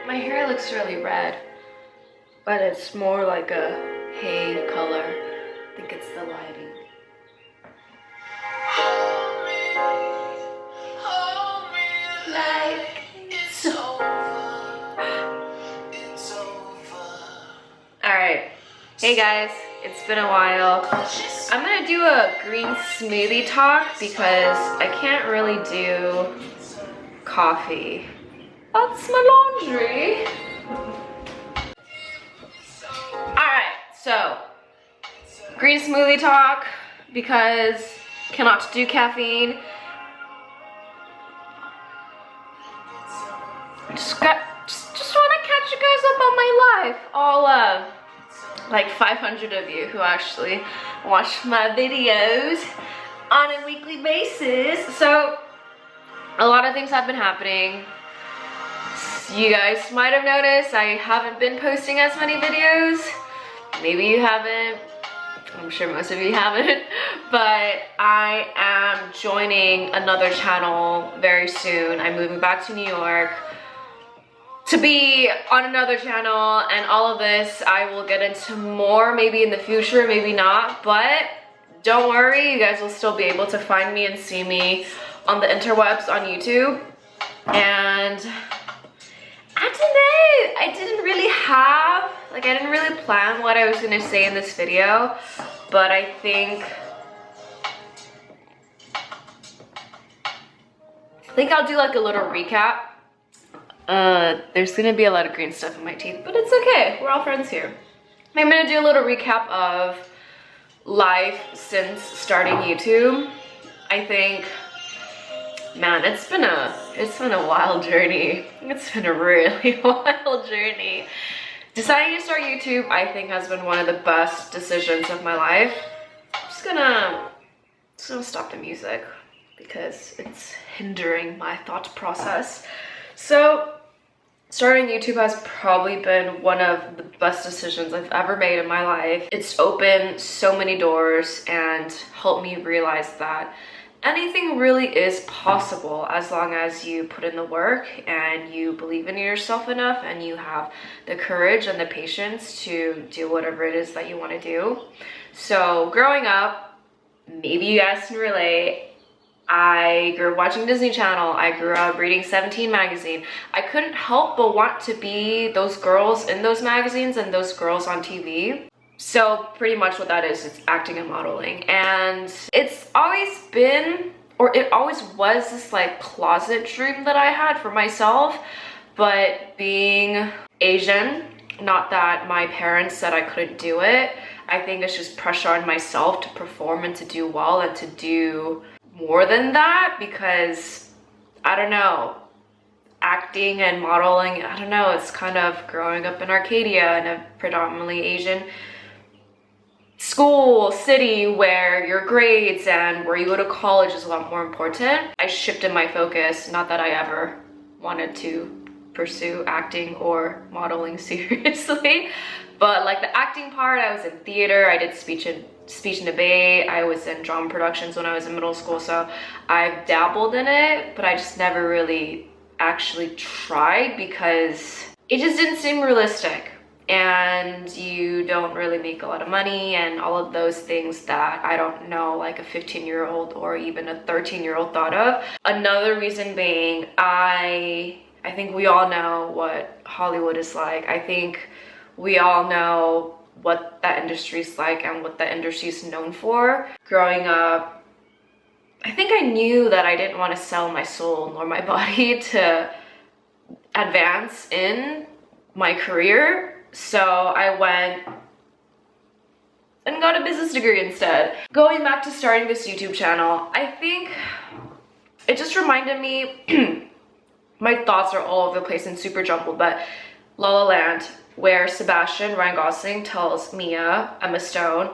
My hair looks really red, but it's more like a hay color. I think it's the lighting. Like it's over. Alright. Hey guys, it's been a while. I'm gonna do a green smoothie talk because I can't really do coffee. That's my laundry. Alright, so green smoothie talk because cannot do caffeine. Just want to catch you guys up on my life. All like 500 of you who actually watch my videos on a weekly basis. So a lot of things have been happening. You guys might have noticed I haven't been posting as many videos. Maybe you haven't. I'm sure most of you haven't. But I am joining another channel very soon. I'm moving back to New York to be on another channel, and all of this I will get into more maybe in the future, maybe not, but don't worry, you guys will still be able to find me and see me on the interwebs on YouTube. And I didn't really plan what I was gonna say in this video, but I think I'll do like a little recap. There's gonna be a lot of green stuff in my teeth, but it's okay, we're all friends here. I'm gonna do a little recap of life since starting YouTube. I think, man, it's been a wild journey. It's been a really wild journey. Deciding to start YouTube, I think, has been one of the best decisions of my life. I'm just gonna stop the music because it's hindering my thought process. So starting YouTube has probably been one of the best decisions I've ever made in my life. It's opened so many doors and helped me realize that anything really is possible as long as you put in the work and you believe in yourself enough and you have the courage and the patience to do whatever it is that you want to do. So growing up, maybe you guys can relate, I grew up watching Disney Channel. I grew up reading 17 magazine. I couldn't help but want to be those girls in those magazines and those girls on TV. So pretty much what that is, it's acting and modeling. And it's always been, or it always was, this like closet dream that I had for myself. But being Asian, not that my parents said I couldn't do it, I think it's just pressure on myself to perform and to do well and to do more than that, because I don't know, acting and modeling, I don't know, it's kind of growing up in Arcadia in a predominantly Asian school, city, where your grades and where you go to college is a lot more important. I shifted my focus, not that I ever wanted to pursue acting or modeling seriously, but like the acting part, I was in theater, I did speech and debate, I was in drama productions when I was in middle school, so I've dabbled in it, but I just never really actually tried because it just didn't seem realistic, and you don't really make a lot of money and all of those things that I don't know, like a 15-year-old or even a 13-year-old thought of. Another reason being, I think we all know what Hollywood is like. I think we all know what that industry is like and what that industry is known for. Growing up, I think I knew that I didn't want to sell my soul nor my body to advance in my career. So I went and got a business degree instead. Going back to starting this YouTube channel, I think it just reminded me, my thoughts are all over the place and super jumbled, but La La Land, where Sebastian, Ryan Gosling, tells Mia, Emma Stone,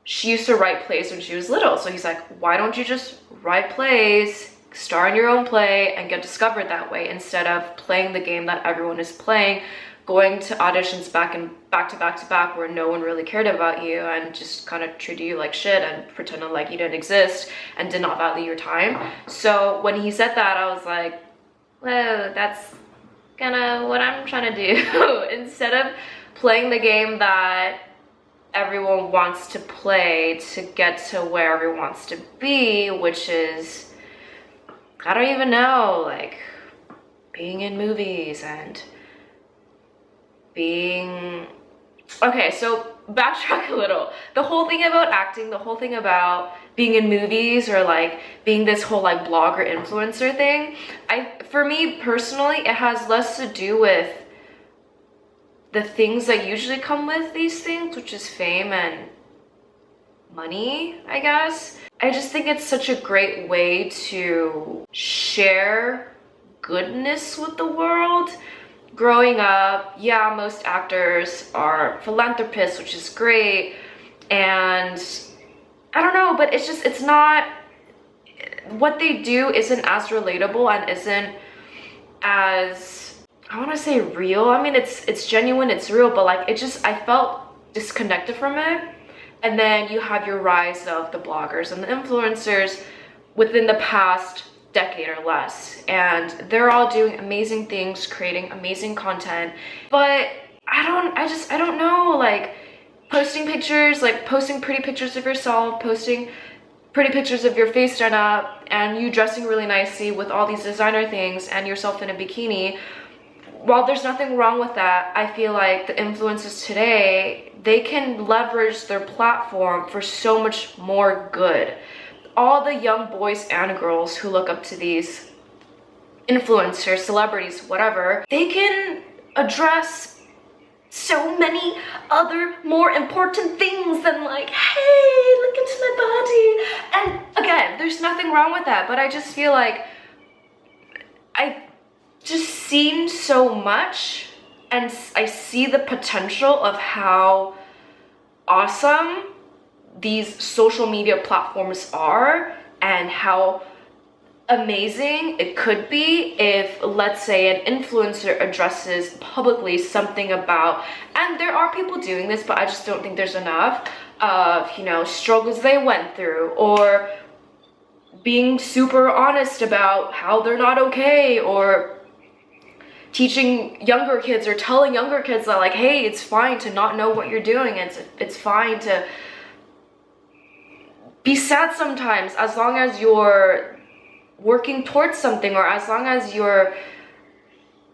she used to write plays when she was little. So he's like, why don't you just write plays, star in your own play, and get discovered that way, instead of playing the game that everyone is playing, going to auditions back to back where no one really cared about you and just kind of treated you like shit and pretended like you didn't exist and did not value your time. So when he said that, I was like, whoa, that's kind of what I'm trying to do. Instead of playing the game that everyone wants to play to get to where everyone wants to be, which is, I don't even know, like being in movies and being, okay, so backtrack a little. The whole thing about acting, the whole thing about being in movies or like being this whole like blogger influencer thing, for me personally, it has less to do with the things that usually come with these things, which is fame and money, I guess. I just think it's such a great way to share goodness with the world. Growing up, yeah, most actors are philanthropists, which is great, and I don't know, but it's just, it's not, what they do isn't as relatable and isn't as, I want to say real. I mean, it's genuine, it's real, but like, it just, I felt disconnected from it. And then you have your rise of the bloggers and the influencers within the past decade or less, and they're all doing amazing things, creating amazing content, but I don't know, like posting pictures, like posting pretty pictures of yourself, posting pretty pictures of your face done up and you dressing really nicely with all these designer things and yourself in a bikini. While there's nothing wrong with that, I feel like the influencers today, they can leverage their platform for so much more good. All the young boys and girls who look up to these influencers, celebrities, whatever, they can address so many other more important things than like, hey, look into my body. And again, there's nothing wrong with that, but I just feel like I've just seen so much and I see the potential of how awesome these social media platforms are and how amazing it could be if, let's say, an influencer addresses publicly something about, and there are people doing this, but I just don't think there's enough of, you know, struggles they went through, or being super honest about how they're not okay, or teaching younger kids or telling younger kids that like, hey, it's fine to not know what you're doing, it's fine to be sad sometimes as long as you're working towards something, or as long as you're,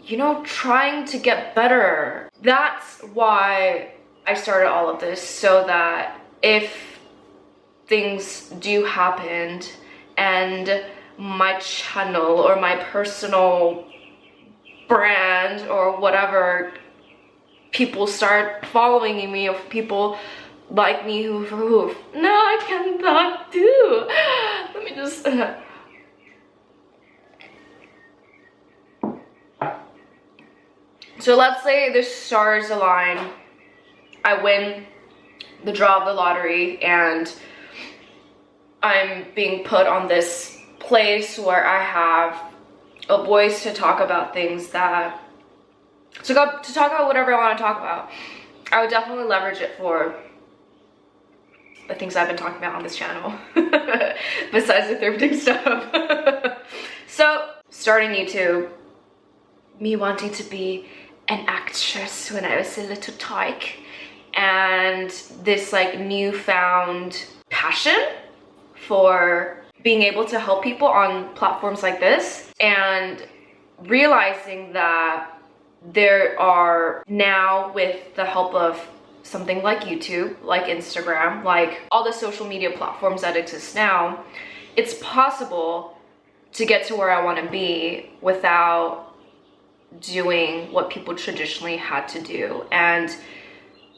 you know, trying to get better. That's why I started all of this, so that if things do happen and my channel or my personal brand or whatever, people start following me, or people like me who no, I cannot do. Let me just so let's say the stars align, I win the draw of the lottery, and I'm being put on this place where I have a voice to talk about things that, to talk about whatever I want to talk about. I would definitely leverage it for the things I've been talking about on this channel, besides the thrifting stuff. So, starting YouTube, me wanting to be an actress when I was a little tyke, and this like newfound passion for being able to help people on platforms like this, and realizing that there are now, with the help of something like YouTube, like Instagram, like all the social media platforms that exist now, it's possible to get to where I want to be without doing what people traditionally had to do. And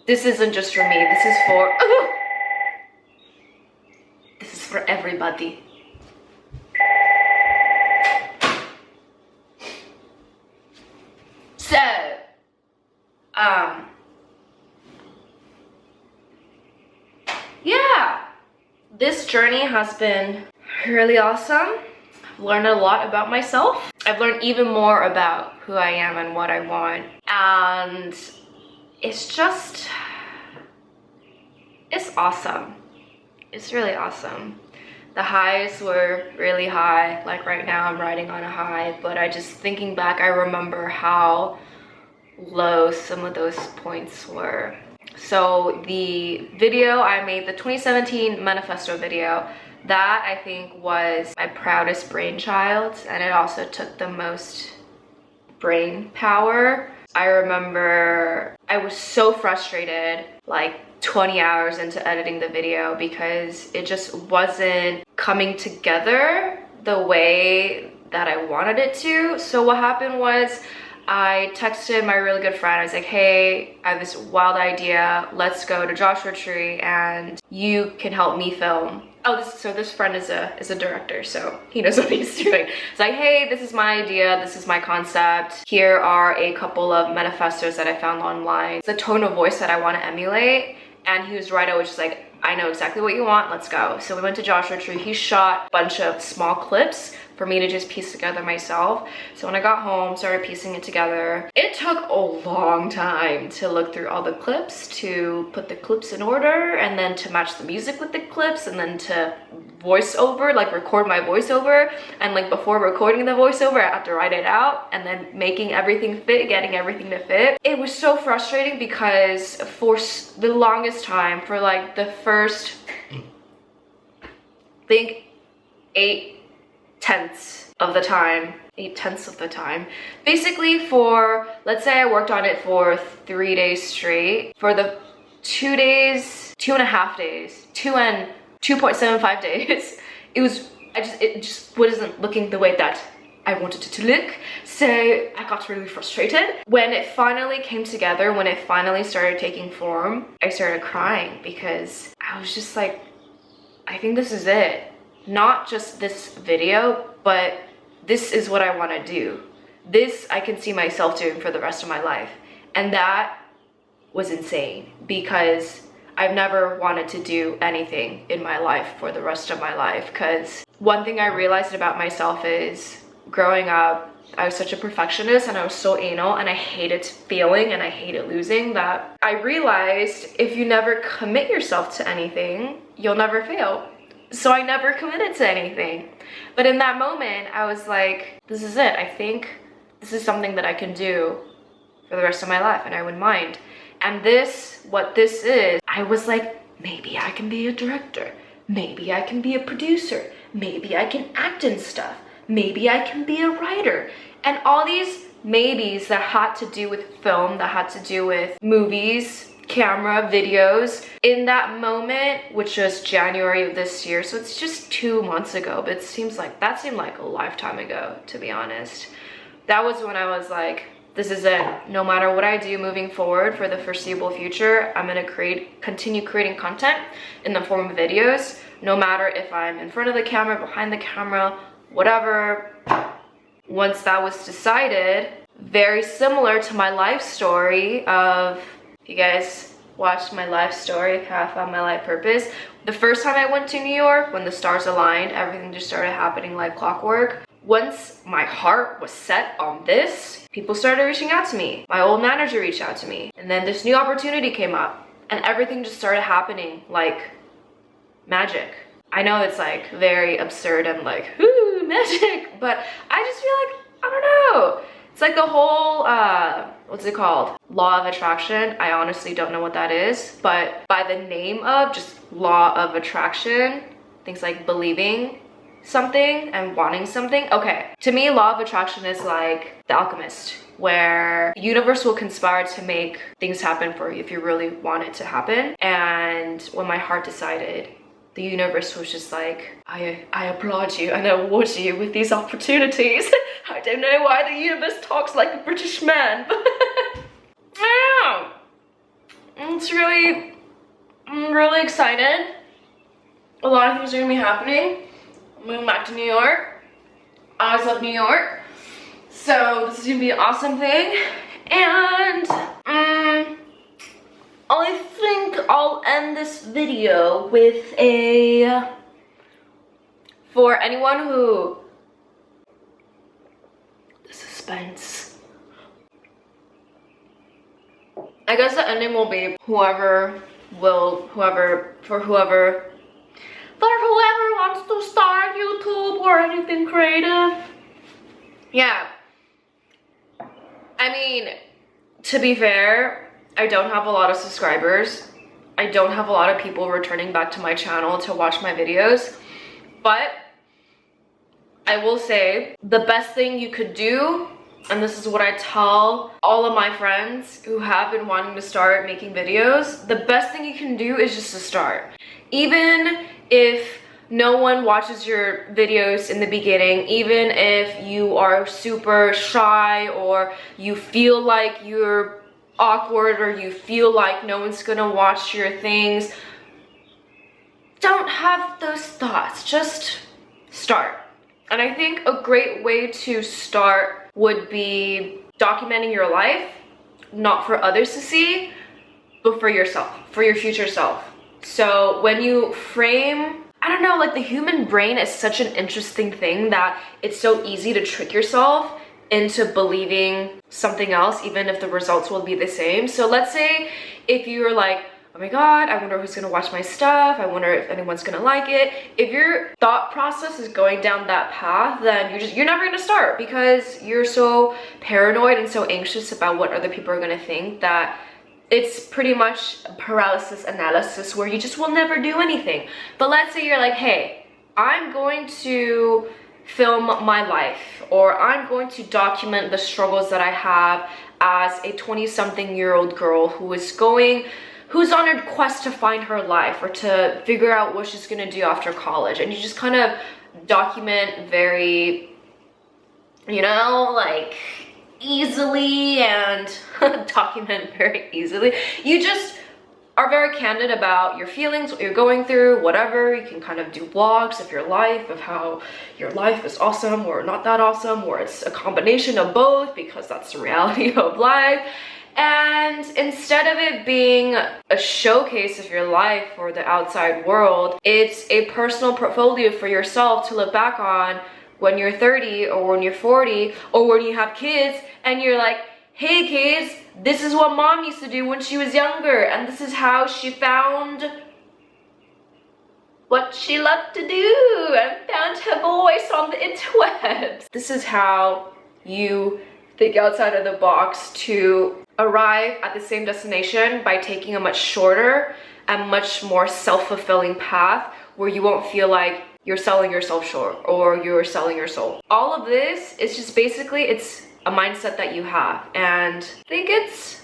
this isn't just for me, this is for this is for everybody. So yeah, this journey has been really awesome. I've learned a lot about myself. I've learned even more about who I am and what I want, and it's awesome. It's really awesome. The highs were really high, like right now I'm riding on a high, but I just thinking back, I remember how low some of those points were. So the video I made, the 2017 manifesto video, that I think was my proudest brainchild, and it also took the most brain power. I remember I was so frustrated, like 20 hours into editing the video, because it just wasn't coming together the way that I wanted it to. So what happened was I texted my really good friend. I was like, hey, I have this wild idea. Let's go to Joshua Tree and you can help me film. Oh, this friend is a director, so he knows what he's doing. It's like, hey, this is my idea, this is my concept. Here are a couple of manifestos that I found online. It's a tone of voice that I want to emulate. And he was right, I was just like, I know exactly what you want, let's go. So we went to Joshua Tree. He shot a bunch of small clips for me to just piece together myself. So when I got home, started piecing it together. It took a long time to look through all the clips, to put the clips in order, and then to match the music with the clips, and then to voiceover, like record my voiceover. And like before recording the voiceover, I had to write it out, and then making everything fit, getting everything to fit. It was so frustrating because for the longest time, for like the first, I think 8/10 of the time, 8/10 of the time, basically for, let's say I worked on it for 3 days straight. For the 2 days, 2.5 days, 2.75 days, it just wasn't looking the way that I wanted it to look. So I got really frustrated. When it finally came together, when it finally started taking form, I started crying because I was just like, I think this is it. Not just this video, but this is what I want to do. This I can see myself doing for the rest of my life. And that was insane because I've never wanted to do anything in my life for the rest of my life. Because one thing I realized about myself is growing up, I was such a perfectionist and I was so anal, and I hated failing and I hated losing, that I realized if you never commit yourself to anything, you'll never fail. So I never committed to anything. But in that moment, I was like, this is it. I think this is something that I can do for the rest of my life and I wouldn't mind. And what this is, I was like, maybe I can be a director. Maybe I can be a producer. Maybe I can act in stuff. Maybe I can be a writer. And all these maybes that had to do with film, that had to do with movies, camera, videos. In that moment, which was January of this year, so it's just 2 months ago, but that seemed like a lifetime ago, to be honest. That was when I was like, this is it. No matter what I do moving forward for the foreseeable future, I'm gonna continue creating content in the form of videos, no matter if I'm in front of the camera, behind the camera, whatever. Once that was decided, very similar to my life story of, if you guys watched my life story, how I found my life purpose. The first time I went to New York, when the stars aligned, everything just started happening like clockwork. Once my heart was set on this, people started reaching out to me. My old manager reached out to me. And then this new opportunity came up and everything just started happening like magic. I know it's like very absurd and like, ooh, magic, but I just feel like, I don't know. It's like the whole, what's it called? Law of attraction. I honestly don't know what that is, but by the name of just law of attraction, things like believing something and wanting something. Okay, to me, law of attraction is like The Alchemist, where the universe will conspire to make things happen for you if you really want it to happen. And when my heart decided, the universe was just like, I applaud you and I award you with these opportunities. I don't know why the universe talks like a British man, but I don't know. I'm really excited. A lot of things are gonna be happening. I'm moving back to New York. I always love New York. So this is gonna be an awesome thing. And I think I'll end this video with for anyone who, the suspense. I guess the ending will be whoever wants to start YouTube or anything creative. Yeah. I mean, to be fair, I don't have a lot of subscribers. I don't have a lot of people returning back to my channel to watch my videos. But I will say the best thing you could do, and this is what I tell all of my friends who have been wanting to start making videos, the best thing you can do is just to start. Even if no one watches your videos in the beginning, even if you are super shy or you feel like you're awkward or you feel like no one's gonna watch your things, don't have those thoughts, just start. And I think a great way to start would be documenting your life, not for others to see, but for yourself, for your future self. So when you frame, I don't know, like the human brain is such an interesting thing that it's so easy to trick yourself into believing something else, even if the results will be the same. So let's say if you're like, oh my god, I wonder who's gonna watch my stuff, I wonder if anyone's gonna like it. If your thought process is going down that path, then you're never gonna start, because you're so paranoid and so anxious about what other people are gonna think that it's pretty much paralysis analysis where you just will never do anything. But let's say you're like, hey, I'm going to film my life, or I'm going to document the struggles that I have as a 20-something-year-old girl who's on a quest to find her life or to figure out what she's gonna do after college. And you just kind of document very, you know, like easily and document very easily. You just are very candid about your feelings, what you're going through, whatever. You can kind of do vlogs of your life, of how your life is awesome or not that awesome, or it's a combination of both, because that's the reality of life. And instead of it being a showcase of your life for the outside world, it's a personal portfolio for yourself to look back on when you're 30 or when you're 40 or when you have kids and you're like, hey kids, this is what mom used to do when she was younger, and this is how she found what she loved to do and found her voice on the interwebs. This is how you think outside of the box to arrive at the same destination by taking a much shorter and much more self-fulfilling path where you won't feel like you're selling yourself short or you're selling your soul. All of this is just basically, it's a mindset that you have, and I think it's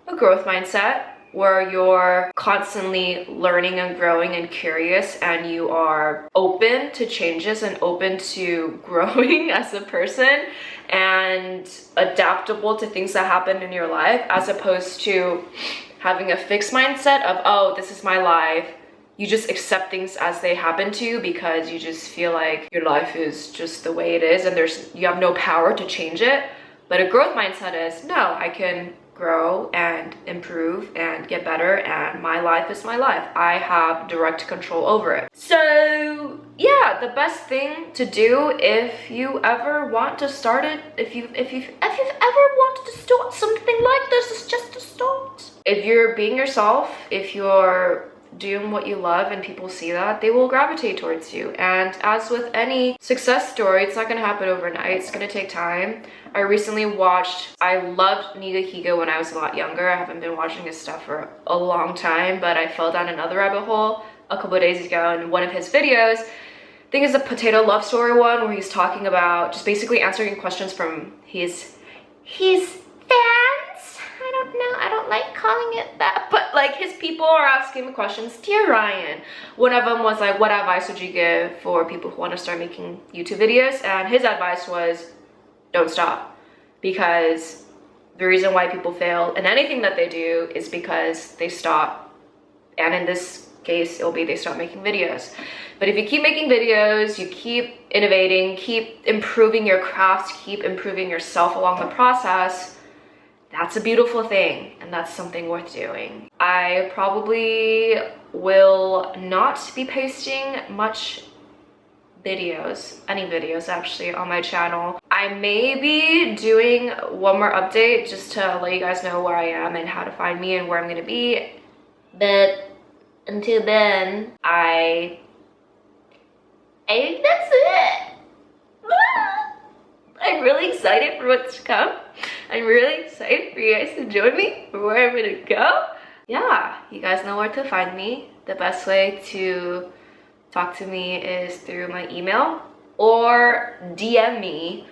a growth mindset where you're constantly learning and growing and curious, and you are open to changes and open to growing as a person and adaptable to things that happen in your life, as opposed to having a fixed mindset of, oh, this is my life. You just accept things as they happen to you because you just feel like your life is just the way it is and you have no power to change it. But a growth mindset is, no, I can grow and improve and get better, and my life is my life. I have direct control over it. So yeah, the best thing to do if you ever want to start it, if you've ever wanted to start something like this, is just to start. If you're being yourself, if you're doing what you love and people see that, they will gravitate towards you. And as with any success story, it's not gonna happen overnight. It's gonna take time. I recently I loved Nigahiga when I was a lot younger. I haven't been watching his stuff for a long time, but I fell down another rabbit hole a couple of days ago in one of his videos. I think it's a potato love story one, where he's talking about just basically answering questions from his fans. I don't know, I don't like calling it that, but like his people are asking him questions. Dear Ryan, one of them was like, what advice would you give for people who want to start making YouTube videos? And his advice was, don't stop, because the reason why people fail in anything that they do is because they stop. And in this case, it'll be they stop making videos. But if you keep making videos, you keep innovating, keep improving your craft, keep improving yourself along the process, that's a beautiful thing, and that's something worth doing. I probably will not be posting much videos, any videos actually, on my channel. I may be doing one more update just to let you guys know where I am and how to find me and where I'm gonna be. But until then, I I think that's it. I'm really excited for what's to come. I'm really excited for you guys to join me for where I'm gonna go. Yeah, you guys know where to find me. The best way to talk to me is through my email or DM me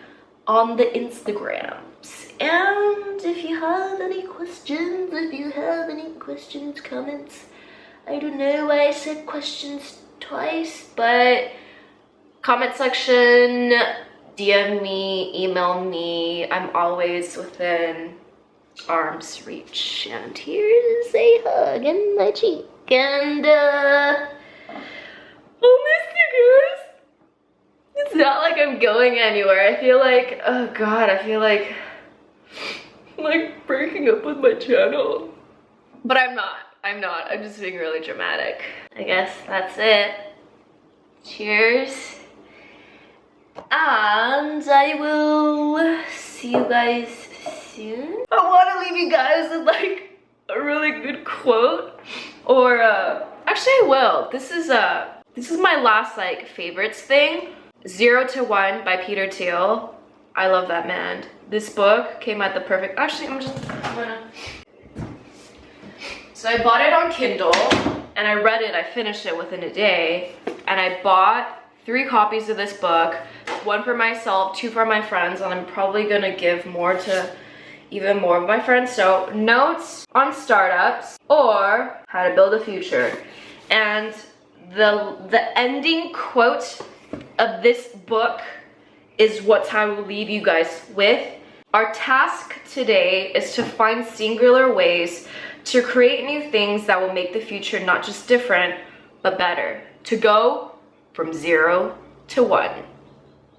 on the Instagrams. And if you have any questions, comments, I don't know why I said questions twice, but comment section, DM me, email me. I'm always within arm's reach. And here's a hug and my cheek. And I'll miss you guys. It's not like I'm going anywhere. I feel like, oh god, I feel like I'm like breaking up with my channel. But I'm not. I'm just being really dramatic. I guess that's it. Cheers. And I will see you guys soon. I want to leave you guys with like a really good quote, or actually I will. This is my last like favorites thing. 0 to 1 by Peter Thiel. I love that man. This book came at the perfect. Actually, I'm gonna. So I bought it on Kindle and I read it. I finished it within a day, and I bought 3 copies of this book. 1 for myself, 2 for my friends, and I'm probably gonna give more to even more of my friends. So notes on startups or how to build a future. And the ending quote of this book is what I will leave you guys with. Our task today is to find singular ways to create new things that will make the future not just different, but better. To go from 0 to 1.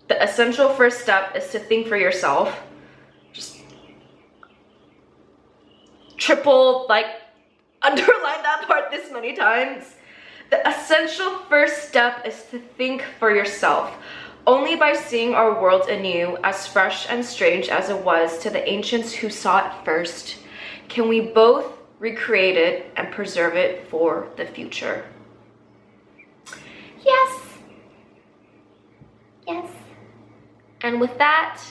The essential first step is to think for yourself. Just triple, like, underline that part this many times. The essential first step is to think for yourself. Only by seeing our world anew, as fresh and strange as it was to the ancients who saw it first, can we both recreate it and preserve it for the future. Yes. Yes. And with that,